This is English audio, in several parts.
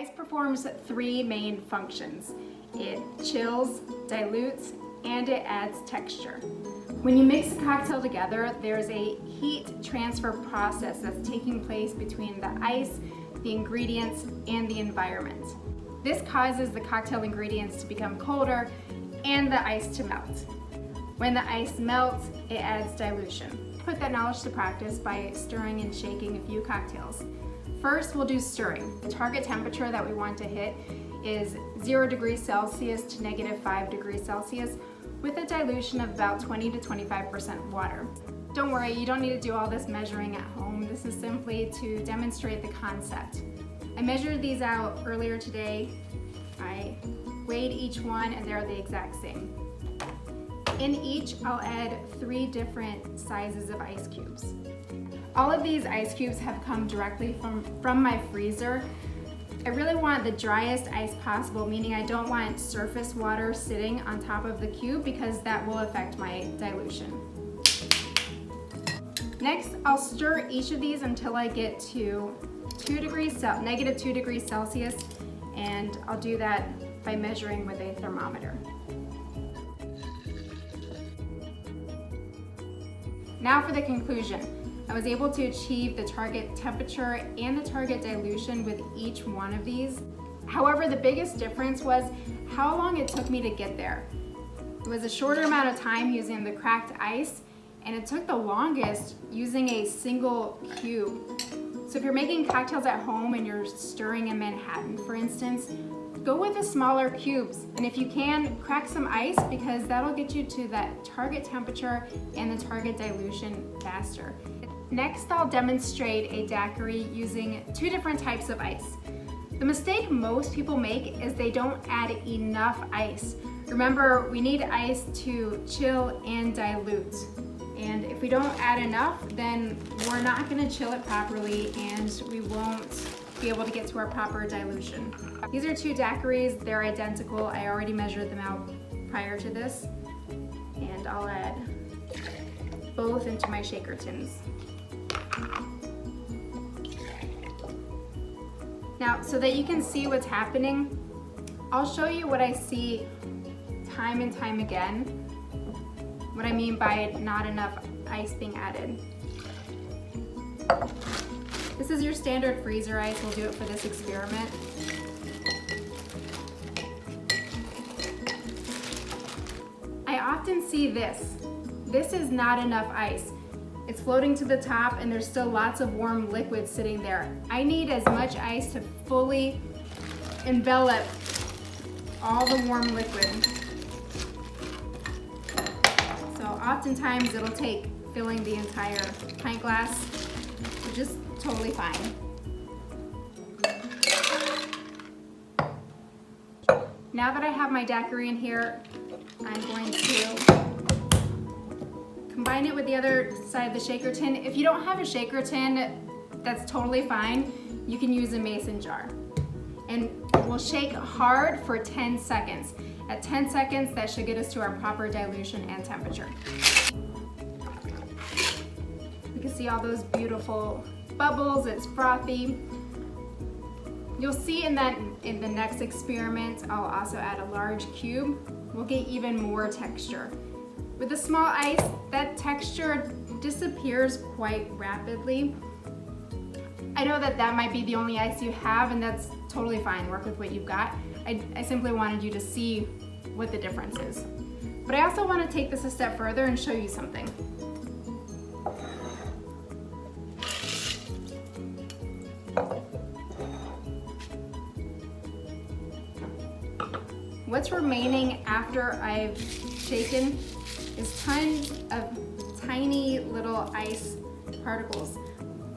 Ice performs three main functions. It chills, dilutes, and it adds texture. When you mix a cocktail together, there's a heat transfer process that's taking place between the ice, the ingredients, and the environment. This causes the cocktail ingredients to become colder and the ice to melt. When the ice melts, it adds dilution. Put that knowledge to practice by stirring and shaking a few cocktails. First, we'll do stirring. The target temperature that we want to hit is 0 degrees Celsius to -5 degrees Celsius with a dilution of about 20 to 25% water. Don't worry, you don't need to do all this measuring at home. This is simply to demonstrate the concept. I measured these out earlier today. I weighed each one and they're the exact same. In each, I'll add 3 different sizes of ice cubes. All of these ice cubes have come directly from my freezer. I really want the driest ice possible, meaning I don't want surface water sitting on top of the cube because that will affect my dilution. Next, I'll stir each of these until I get to -2 degrees Celsius, and I'll do that by measuring with a thermometer. Now for the conclusion. I was able to achieve the target temperature and the target dilution with each one of these. However, the biggest difference was how long it took me to get there. It was a shorter amount of time using the cracked ice, and it took the longest using a single cube. So if you're making cocktails at home and you're stirring in Manhattan, for instance, go with the smaller cubes. And if you can, crack some ice because that'll get you to that target temperature and the target dilution faster. Next, I'll demonstrate a daiquiri using 2 different types of ice. The mistake most people make is they don't add enough ice. Remember, we need ice to chill and dilute. And if we don't add enough, then we're not gonna chill it properly and we won't be able to get to our proper dilution. These are 2 daiquiris, they're identical. I already measured them out prior to this. And I'll add both into my shaker tins. Now, so that you can see what's happening, I'll show you what I see time and time again, what I mean by not enough ice being added. This is your standard freezer ice. We'll do it for this experiment. I often see this. This is not enough ice. It's floating to the top and there's still lots of warm liquid sitting there. I need as much ice to fully envelop all the warm liquid. So oftentimes it'll take filling the entire pint glass, which is totally fine. Now that I have my daiquiri in here, I'm going to combine it with the other side of the shaker tin. If you don't have a shaker tin, that's totally fine. You can use a mason jar. And we'll shake hard for 10 seconds. At 10 seconds, that should get us to our proper dilution and temperature. You can see all those beautiful bubbles, it's frothy. You'll see in the next experiment, I'll also add a large cube. We'll get even more texture. With the small ice, that texture disappears quite rapidly. I know that might be the only ice you have, and that's totally fine. Work with what you've got. I simply wanted you to see what the difference is. But I also want to take this a step further and show you something. What's remaining after I've shaken is tons of tiny little ice particles.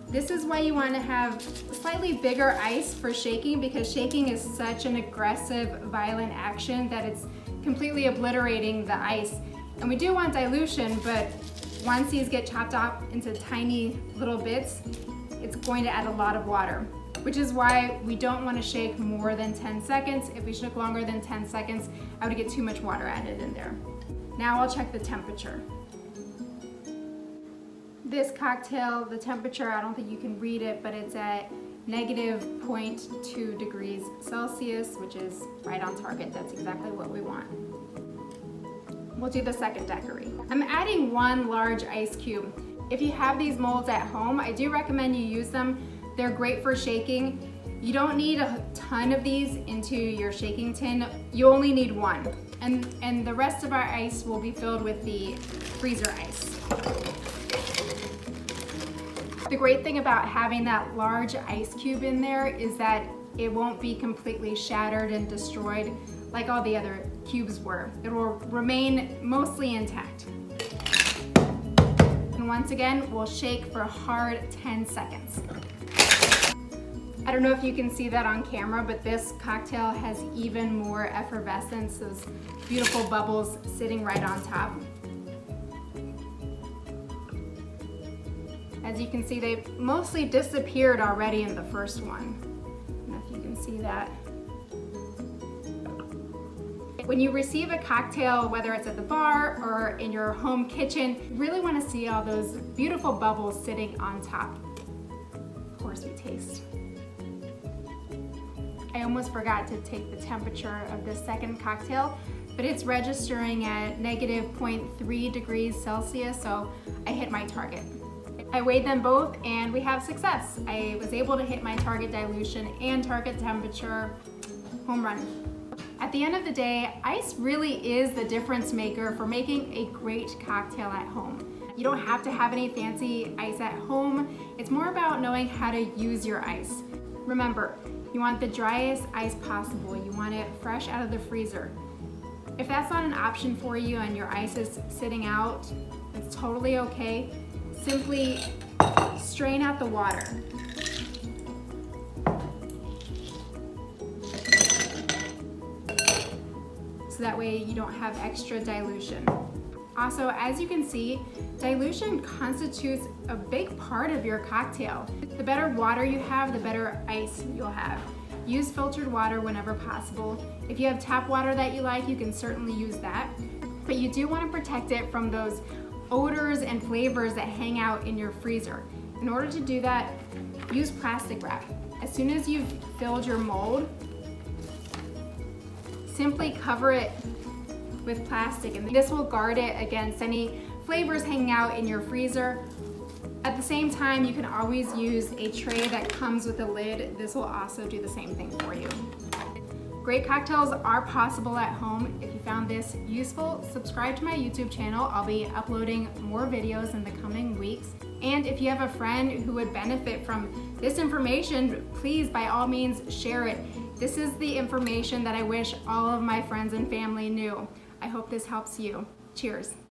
This is why you want to have slightly bigger ice for shaking, because shaking is such an aggressive, violent action that it's completely obliterating the ice. And we do want dilution, but once these get chopped up into tiny little bits, it's going to add a lot of water, which is why we don't want to shake more than 10 seconds. If we shook longer than 10 seconds, I would get too much water added in there. Now I'll check the temperature. This cocktail, the temperature, I don't think you can read it, but it's at -0.2 degrees Celsius, which is right on target. That's exactly what we want. We'll do the second daiquiri. I'm adding 1 large ice cube. If you have these molds at home, I do recommend you use them. They're great for shaking. You don't need a ton of these into your shaking tin. You only need 1. And the rest of our ice will be filled with the freezer ice. The great thing about having that large ice cube in there is that it won't be completely shattered and destroyed like all the other cubes were. It will remain mostly intact. And once again, we'll shake for a hard 10 seconds. I don't know if you can see that on camera, but this cocktail has even more effervescence, those beautiful bubbles sitting right on top. As you can see, they mostly disappeared already in the first one. I don't know if you can see that. When you receive a cocktail, whether it's at the bar or in your home kitchen, you really want to see all those beautiful bubbles sitting on top. Of course, we taste. I almost forgot to take the temperature of this second cocktail, but it's registering at -0.3 degrees Celsius, so I hit my target. I weighed them both and we have success. I was able to hit my target dilution and target temperature. Home run. At the end of the day, ice really is the difference maker for making a great cocktail at home. You don't have to have any fancy ice at home. It's more about knowing how to use your ice. Remember, you want the driest ice possible. You want it fresh out of the freezer. If that's not an option for you and your ice is sitting out, it's totally okay. Simply strain out the water. So that way you don't have extra dilution. Also, as you can see, dilution constitutes a big part of your cocktail. The better water you have, the better ice you'll have. Use filtered water whenever possible. If you have tap water that you like, you can certainly use that. But you do want to protect it from those odors and flavors that hang out in your freezer. In order to do that, use plastic wrap. As soon as you've filled your mold, simply cover it with plastic, and this will guard it against any flavors hanging out in your freezer. At the same time, you can always use a tray that comes with a lid. This will also do the same thing for you. Great cocktails are possible at home. If you found this useful, subscribe to my YouTube channel. I'll be uploading more videos in the coming weeks. And if you have a friend who would benefit from this information, please, by all means, share it. This is the information that I wish all of my friends and family knew. I hope this helps you. Cheers.